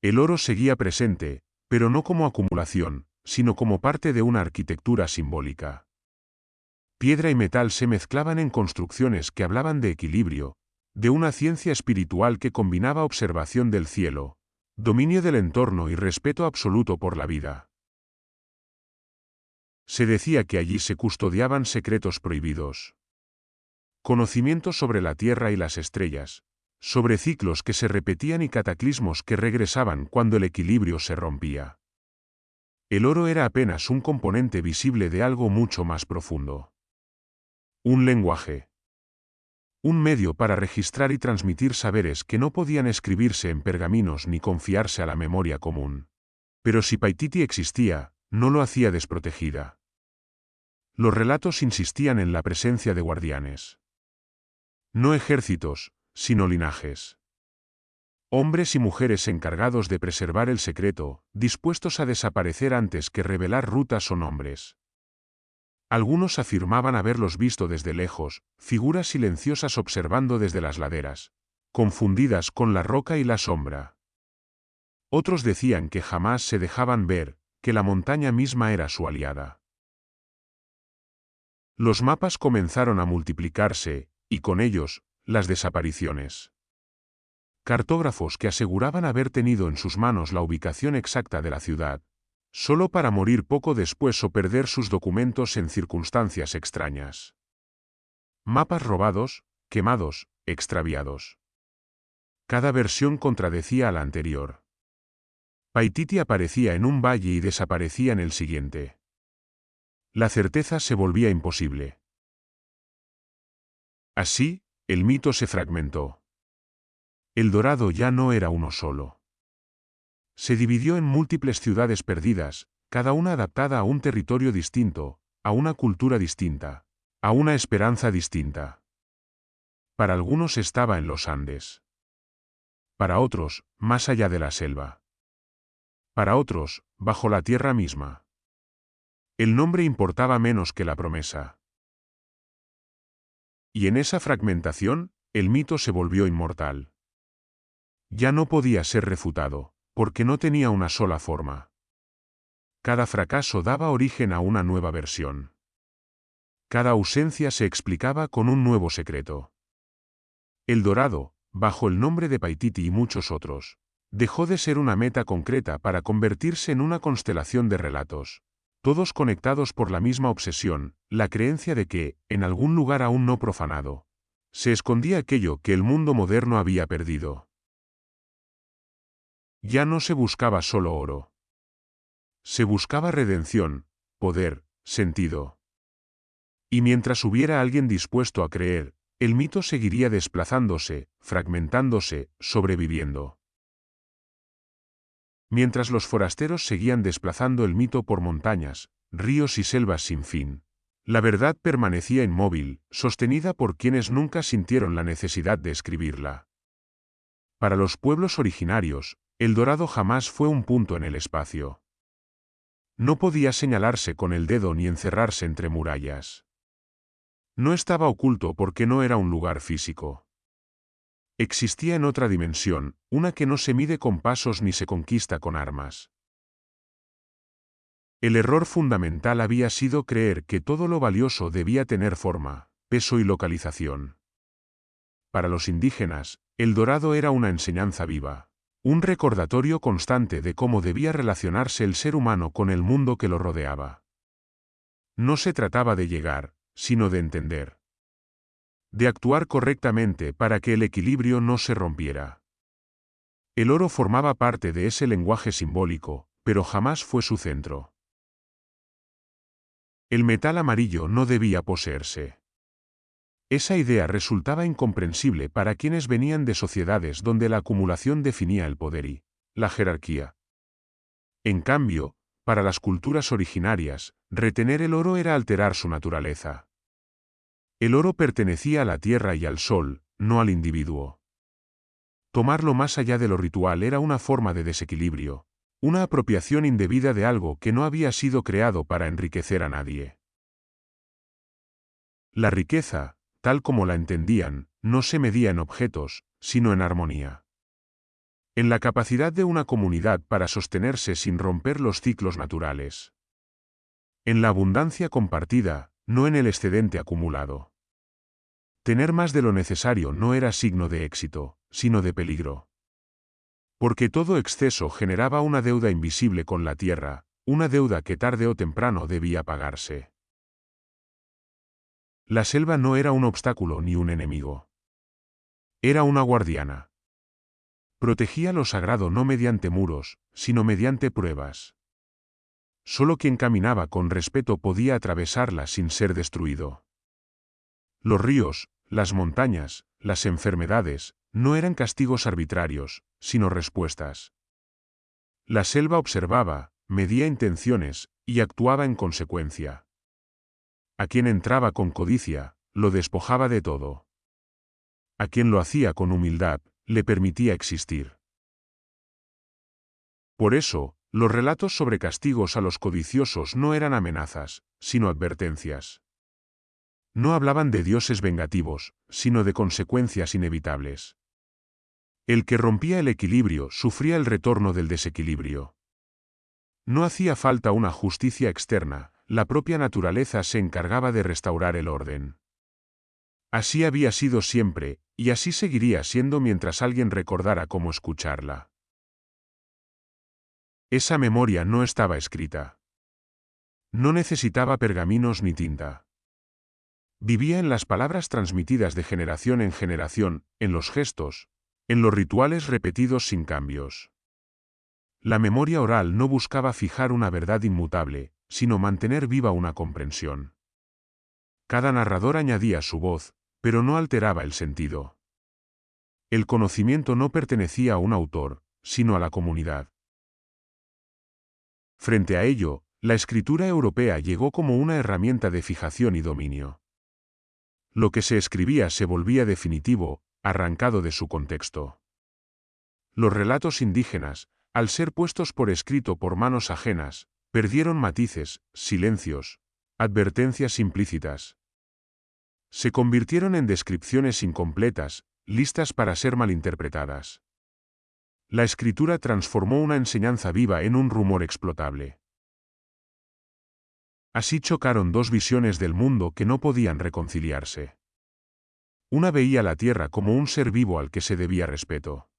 El oro seguía presente, pero no como acumulación, sino como parte de una arquitectura simbólica. Piedra y metal se mezclaban en construcciones que hablaban de equilibrio, de una ciencia espiritual que combinaba observación del cielo, dominio del entorno y respeto absoluto por la vida. Se decía que allí se custodiaban secretos prohibidos. Conocimientos sobre la tierra y las estrellas, sobre ciclos que se repetían y cataclismos que regresaban cuando el equilibrio se rompía. El oro era apenas un componente visible de algo mucho más profundo. Un lenguaje. Un medio para registrar y transmitir saberes que no podían escribirse en pergaminos ni confiarse a la memoria común. Pero si Paititi existía, no lo hacía desprotegida. Los relatos insistían en la presencia de guardianes. No ejércitos, sino linajes. Hombres y mujeres encargados de preservar el secreto, dispuestos a desaparecer antes que revelar rutas o nombres. Algunos afirmaban haberlos visto desde lejos, figuras silenciosas observando desde las laderas, confundidas con la roca y la sombra. Otros decían que jamás se dejaban ver, que la montaña misma era su aliada. Los mapas comenzaron a multiplicarse, y con ellos, las desapariciones. Cartógrafos que aseguraban haber tenido en sus manos la ubicación exacta de la ciudad, solo para morir poco después o perder sus documentos en circunstancias extrañas. Mapas robados, quemados, extraviados. Cada versión contradecía a la anterior. Paititi aparecía en un valle y desaparecía en el siguiente. La certeza se volvía imposible. Así, el mito se fragmentó. El Dorado ya no era uno solo. Se dividió en múltiples ciudades perdidas, cada una adaptada a un territorio distinto, a una cultura distinta, a una esperanza distinta. Para algunos estaba en los Andes. Para otros, más allá de la selva. Para otros, bajo la tierra misma. El nombre importaba menos que la promesa. Y en esa fragmentación, el mito se volvió inmortal. Ya no podía ser refutado, porque no tenía una sola forma. Cada fracaso daba origen a una nueva versión. Cada ausencia se explicaba con un nuevo secreto. El Dorado, bajo el nombre de Paititi y muchos otros, dejó de ser una meta concreta para convertirse en una constelación de relatos, todos conectados por la misma obsesión, la creencia de que, en algún lugar aún no profanado, se escondía aquello que el mundo moderno había perdido. Ya no se buscaba solo oro. Se buscaba redención, poder, sentido. Y mientras hubiera alguien dispuesto a creer, el mito seguiría desplazándose, fragmentándose, sobreviviendo. Mientras los forasteros seguían desplazando el mito por montañas, ríos y selvas sin fin, la verdad permanecía inmóvil, sostenida por quienes nunca sintieron la necesidad de escribirla. Para los pueblos originarios, el Dorado jamás fue un punto en el espacio. No podía señalarse con el dedo ni encerrarse entre murallas. No estaba oculto porque no era un lugar físico. Existía en otra dimensión, una que no se mide con pasos ni se conquista con armas. El error fundamental había sido creer que todo lo valioso debía tener forma, peso y localización. Para los indígenas, el Dorado era una enseñanza viva. Un recordatorio constante de cómo debía relacionarse el ser humano con el mundo que lo rodeaba. No se trataba de llegar, sino de entender. De actuar correctamente para que el equilibrio no se rompiera. El oro formaba parte de ese lenguaje simbólico, pero jamás fue su centro. El metal amarillo no debía poseerse. Esa idea resultaba incomprensible para quienes venían de sociedades donde la acumulación definía el poder y la jerarquía. En cambio, para las culturas originarias, retener el oro era alterar su naturaleza. El oro pertenecía a la tierra y al sol, no al individuo. Tomarlo más allá de lo ritual era una forma de desequilibrio, una apropiación indebida de algo que no había sido creado para enriquecer a nadie. La riqueza, tal como la entendían, no se medía en objetos, sino en armonía. En la capacidad de una comunidad para sostenerse sin romper los ciclos naturales. En la abundancia compartida, no en el excedente acumulado. Tener más de lo necesario no era signo de éxito, sino de peligro. Porque todo exceso generaba una deuda invisible con la tierra, una deuda que tarde o temprano debía pagarse. La selva no era un obstáculo ni un enemigo. Era una guardiana. Protegía lo sagrado no mediante muros, sino mediante pruebas. Solo quien caminaba con respeto podía atravesarla sin ser destruido. Los ríos, las montañas, las enfermedades, no eran castigos arbitrarios, sino respuestas. La selva observaba, medía intenciones, y actuaba en consecuencia. A quien entraba con codicia, lo despojaba de todo. A quien lo hacía con humildad, le permitía existir. Por eso, los relatos sobre castigos a los codiciosos no eran amenazas, sino advertencias. No hablaban de dioses vengativos, sino de consecuencias inevitables. El que rompía el equilibrio sufría el retorno del desequilibrio. No hacía falta una justicia externa, la propia naturaleza se encargaba de restaurar el orden. Así había sido siempre, y así seguiría siendo mientras alguien recordara cómo escucharla. Esa memoria no estaba escrita. No necesitaba pergaminos ni tinta. Vivía en las palabras transmitidas de generación en generación, en los gestos, en los rituales repetidos sin cambios. La memoria oral no buscaba fijar una verdad inmutable, sino mantener viva una comprensión. Cada narrador añadía su voz, pero no alteraba el sentido. El conocimiento no pertenecía a un autor, sino a la comunidad. Frente a ello, la escritura europea llegó como una herramienta de fijación y dominio. Lo que se escribía se volvía definitivo, arrancado de su contexto. Los relatos indígenas, al ser puestos por escrito por manos ajenas, perdieron matices, silencios, advertencias implícitas. Se convirtieron en descripciones incompletas, listas para ser malinterpretadas. La escritura transformó una enseñanza viva en un rumor explotable. Así chocaron dos visiones del mundo que no podían reconciliarse. Una veía la tierra como un ser vivo al que se debía respeto.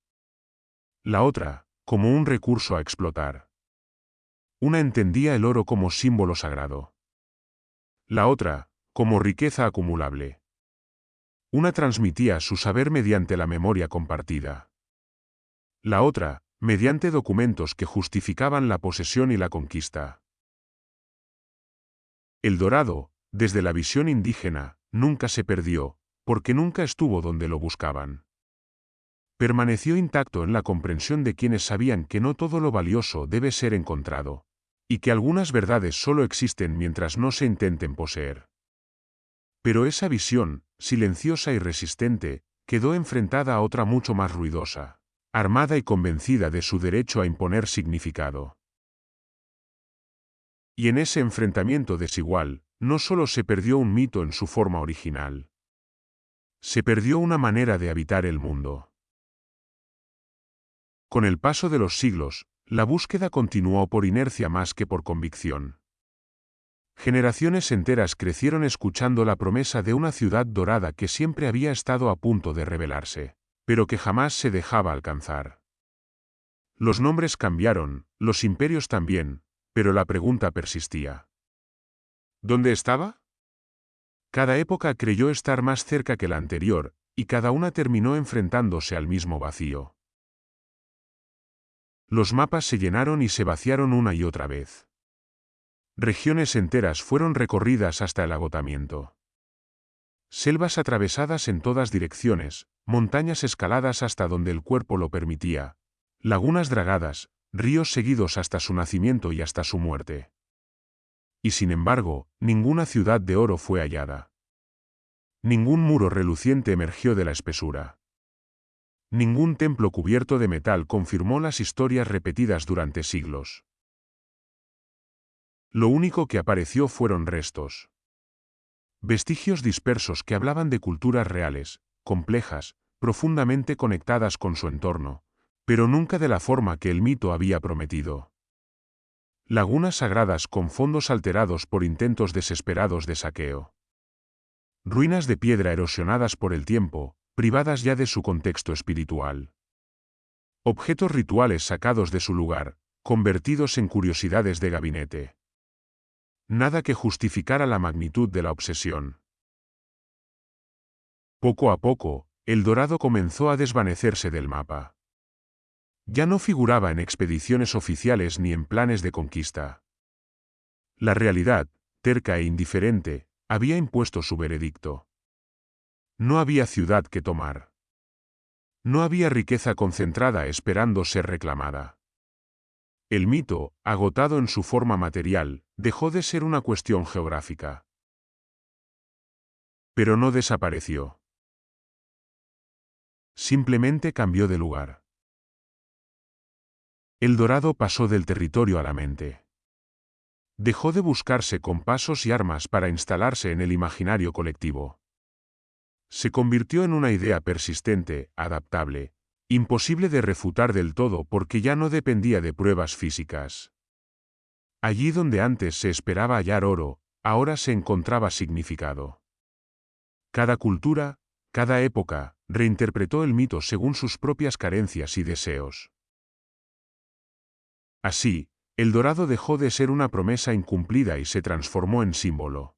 La otra, como un recurso a explotar. Una entendía el oro como símbolo sagrado. La otra, como riqueza acumulable. Una transmitía su saber mediante la memoria compartida. La otra, mediante documentos que justificaban la posesión y la conquista. El dorado, desde la visión indígena, nunca se perdió, porque nunca estuvo donde lo buscaban. Permaneció intacto en la comprensión de quienes sabían que no todo lo valioso debe ser encontrado, y que algunas verdades solo existen mientras no se intenten poseer. Pero esa visión, silenciosa y resistente, quedó enfrentada a otra mucho más ruidosa, armada y convencida de su derecho a imponer significado. Y en ese enfrentamiento desigual, no solo se perdió un mito en su forma original. Se perdió una manera de habitar el mundo. Con el paso de los siglos, la búsqueda continuó por inercia más que por convicción. Generaciones enteras crecieron escuchando la promesa de una ciudad dorada que siempre había estado a punto de revelarse, pero que jamás se dejaba alcanzar. Los nombres cambiaron, los imperios también, pero la pregunta persistía. ¿Dónde estaba? Cada época creyó estar más cerca que la anterior, y cada una terminó enfrentándose al mismo vacío. Los mapas se llenaron y se vaciaron una y otra vez. Regiones enteras fueron recorridas hasta el agotamiento. Selvas atravesadas en todas direcciones, montañas escaladas hasta donde el cuerpo lo permitía, lagunas dragadas, ríos seguidos hasta su nacimiento y hasta su muerte. Y sin embargo, ninguna ciudad de oro fue hallada. Ningún muro reluciente emergió de la espesura. Ningún templo cubierto de metal confirmó las historias repetidas durante siglos. Lo único que apareció fueron restos. Vestigios dispersos que hablaban de culturas reales, complejas, profundamente conectadas con su entorno, pero nunca de la forma que el mito había prometido. Lagunas sagradas con fondos alterados por intentos desesperados de saqueo. Ruinas de piedra erosionadas por el tiempo, privadas ya de su contexto espiritual. Objetos rituales sacados de su lugar, convertidos en curiosidades de gabinete. Nada que justificara la magnitud de la obsesión. Poco a poco, El Dorado comenzó a desvanecerse del mapa. Ya no figuraba en expediciones oficiales ni en planes de conquista. La realidad, terca e indiferente, había impuesto su veredicto. No había ciudad que tomar. No había riqueza concentrada esperando ser reclamada. El mito, agotado en su forma material, dejó de ser una cuestión geográfica. Pero no desapareció. Simplemente cambió de lugar. El Dorado pasó del territorio a la mente. Dejó de buscarse con pasos y armas para instalarse en el imaginario colectivo. Se convirtió en una idea persistente, adaptable, imposible de refutar del todo porque ya no dependía de pruebas físicas. Allí donde antes se esperaba hallar oro, ahora se encontraba significado. Cada cultura, cada época, reinterpretó el mito según sus propias carencias y deseos. Así, el Dorado dejó de ser una promesa incumplida y se transformó en símbolo.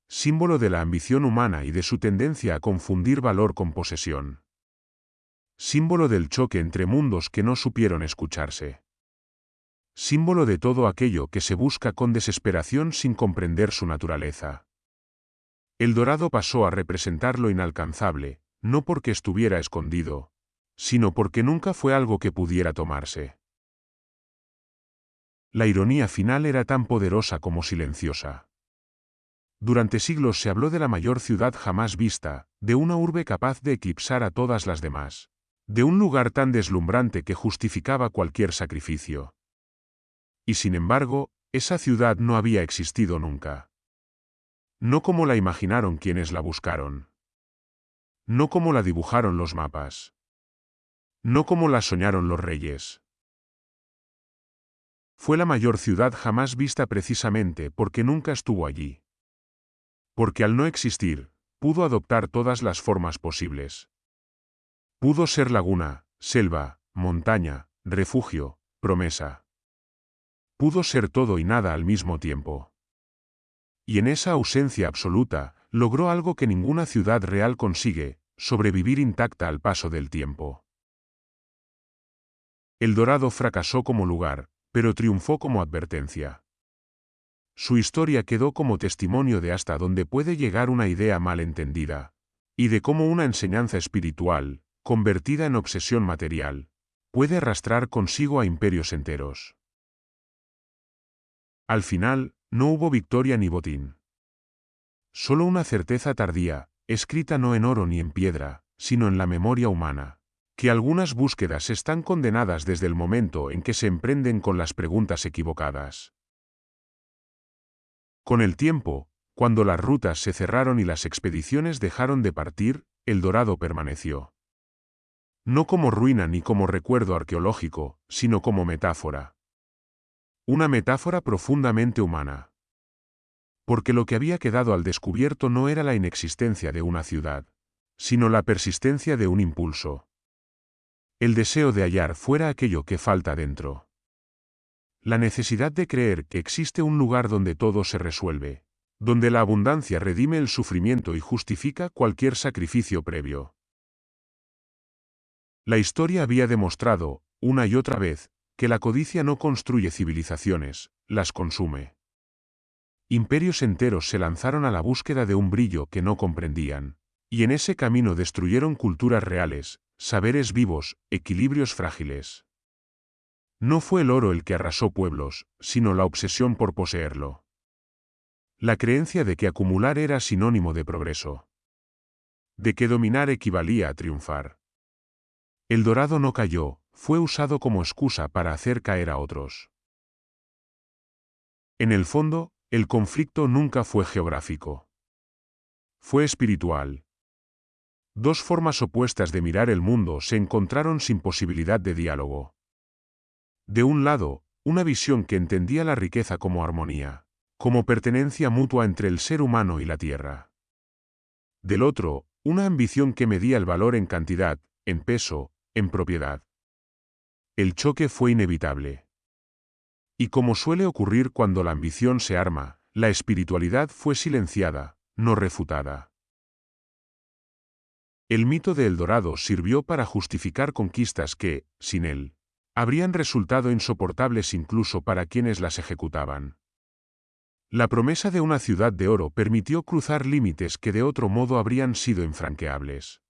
Símbolo de la ambición humana y de su tendencia a confundir valor con posesión. Símbolo del choque entre mundos que no supieron escucharse. Símbolo de todo aquello que se busca con desesperación sin comprender su naturaleza. El Dorado pasó a representar lo inalcanzable, no porque estuviera escondido, sino porque nunca fue algo que pudiera tomarse. La ironía final era tan poderosa como silenciosa. Durante siglos se habló de la mayor ciudad jamás vista, de una urbe capaz de eclipsar a todas las demás, de un lugar tan deslumbrante que justificaba cualquier sacrificio. Y sin embargo, esa ciudad no había existido nunca. No como la imaginaron quienes la buscaron. No como la dibujaron los mapas. No como la soñaron los reyes. Fue la mayor ciudad jamás vista precisamente porque nunca estuvo allí. Porque al no existir, pudo adoptar todas las formas posibles. Pudo ser laguna, selva, montaña, refugio, promesa. Pudo ser todo y nada al mismo tiempo. Y en esa ausencia absoluta, logró algo que ninguna ciudad real consigue, sobrevivir intacta al paso del tiempo. El Dorado fracasó como lugar, pero triunfó como advertencia. Su historia quedó como testimonio de hasta dónde puede llegar una idea mal entendida, y de cómo una enseñanza espiritual, convertida en obsesión material, puede arrastrar consigo a imperios enteros. Al final, no hubo victoria ni botín. Solo una certeza tardía, escrita no en oro ni en piedra, sino en la memoria humana, que algunas búsquedas están condenadas desde el momento en que se emprenden con las preguntas equivocadas. Con el tiempo, cuando las rutas se cerraron y las expediciones dejaron de partir, el Dorado permaneció. No como ruina ni como recuerdo arqueológico, sino como metáfora. Una metáfora profundamente humana. Porque lo que había quedado al descubierto no era la inexistencia de una ciudad, sino la persistencia de un impulso. El deseo de hallar fuera aquello que falta dentro. La necesidad de creer que existe un lugar donde todo se resuelve, donde la abundancia redime el sufrimiento y justifica cualquier sacrificio previo. La historia había demostrado, una y otra vez, que la codicia no construye civilizaciones, las consume. Imperios enteros se lanzaron a la búsqueda de un brillo que no comprendían, y en ese camino destruyeron culturas reales, saberes vivos, equilibrios frágiles. No fue el oro el que arrasó pueblos, sino la obsesión por poseerlo. La creencia de que acumular era sinónimo de progreso. De que dominar equivalía a triunfar. El Dorado no cayó, fue usado como excusa para hacer caer a otros. En el fondo, el conflicto nunca fue geográfico. Fue espiritual. Dos formas opuestas de mirar el mundo se encontraron sin posibilidad de diálogo. De un lado, una visión que entendía la riqueza como armonía, como pertenencia mutua entre el ser humano y la tierra. Del otro, una ambición que medía el valor en cantidad, en peso, en propiedad. El choque fue inevitable. Y como suele ocurrir cuando la ambición se arma, la espiritualidad fue silenciada, no refutada. El mito de El Dorado sirvió para justificar conquistas que, sin él, habrían resultado insoportables incluso para quienes las ejecutaban. La promesa de una ciudad de oro permitió cruzar límites que de otro modo habrían sido infranqueables.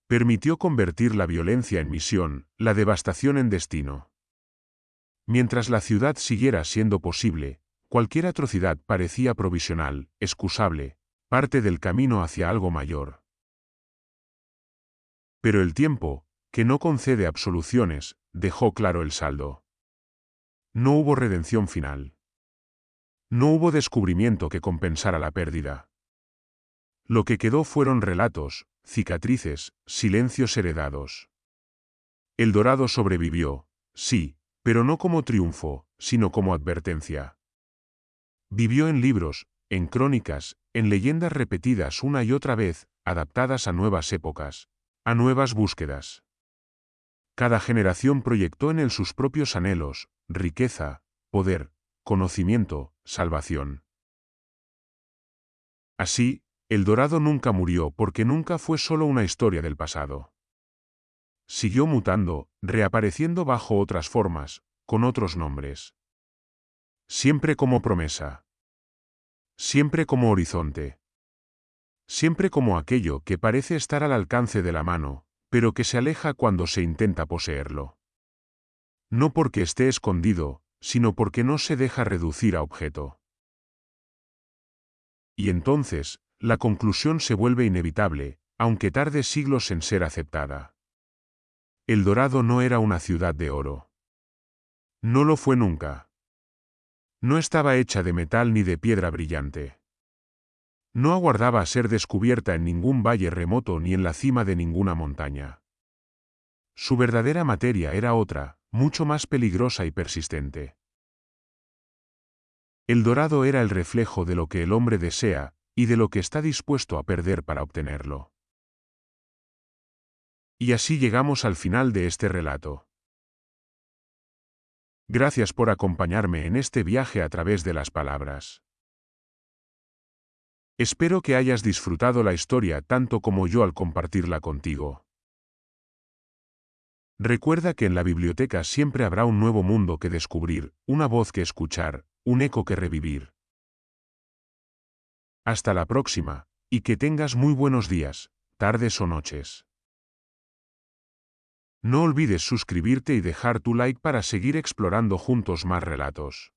Permitió convertir la violencia en misión, la devastación en destino. Mientras la ciudad siguiera siendo posible, cualquier atrocidad parecía provisional, excusable, parte del camino hacia algo mayor. Pero el tiempo, que no concede absoluciones, dejó claro el saldo. No hubo redención final. No hubo descubrimiento que compensara la pérdida. Lo que quedó fueron relatos, cicatrices, silencios heredados. El Dorado sobrevivió, sí, pero no como triunfo, sino como advertencia. Vivió en libros, en crónicas, en leyendas repetidas una y otra vez, adaptadas a nuevas épocas, a nuevas búsquedas. Cada generación proyectó en él sus propios anhelos, riqueza, poder, conocimiento, salvación. Así, El Dorado nunca murió porque nunca fue solo una historia del pasado. Siguió mutando, reapareciendo bajo otras formas, con otros nombres. Siempre como promesa. Siempre como horizonte. Siempre como aquello que parece estar al alcance de la mano, pero que se aleja cuando se intenta poseerlo. No porque esté escondido, sino porque no se deja reducir a objeto. Y entonces, la conclusión se vuelve inevitable, aunque tarde siglos en ser aceptada. El Dorado no era una ciudad de oro. No lo fue nunca. No estaba hecha de metal ni de piedra brillante. No aguardaba a ser descubierta en ningún valle remoto ni en la cima de ninguna montaña. Su verdadera materia era otra, mucho más peligrosa y persistente. El Dorado era el reflejo de lo que el hombre desea, y de lo que está dispuesto a perder para obtenerlo. Y así llegamos al final de este relato. Gracias por acompañarme en este viaje a través de las palabras. Espero que hayas disfrutado la historia tanto como yo al compartirla contigo. Recuerda que en la biblioteca siempre habrá un nuevo mundo que descubrir, una voz que escuchar, un eco que revivir. Hasta la próxima, y que tengas muy buenos días, tardes o noches. No olvides suscribirte y dejar tu like para seguir explorando juntos más relatos.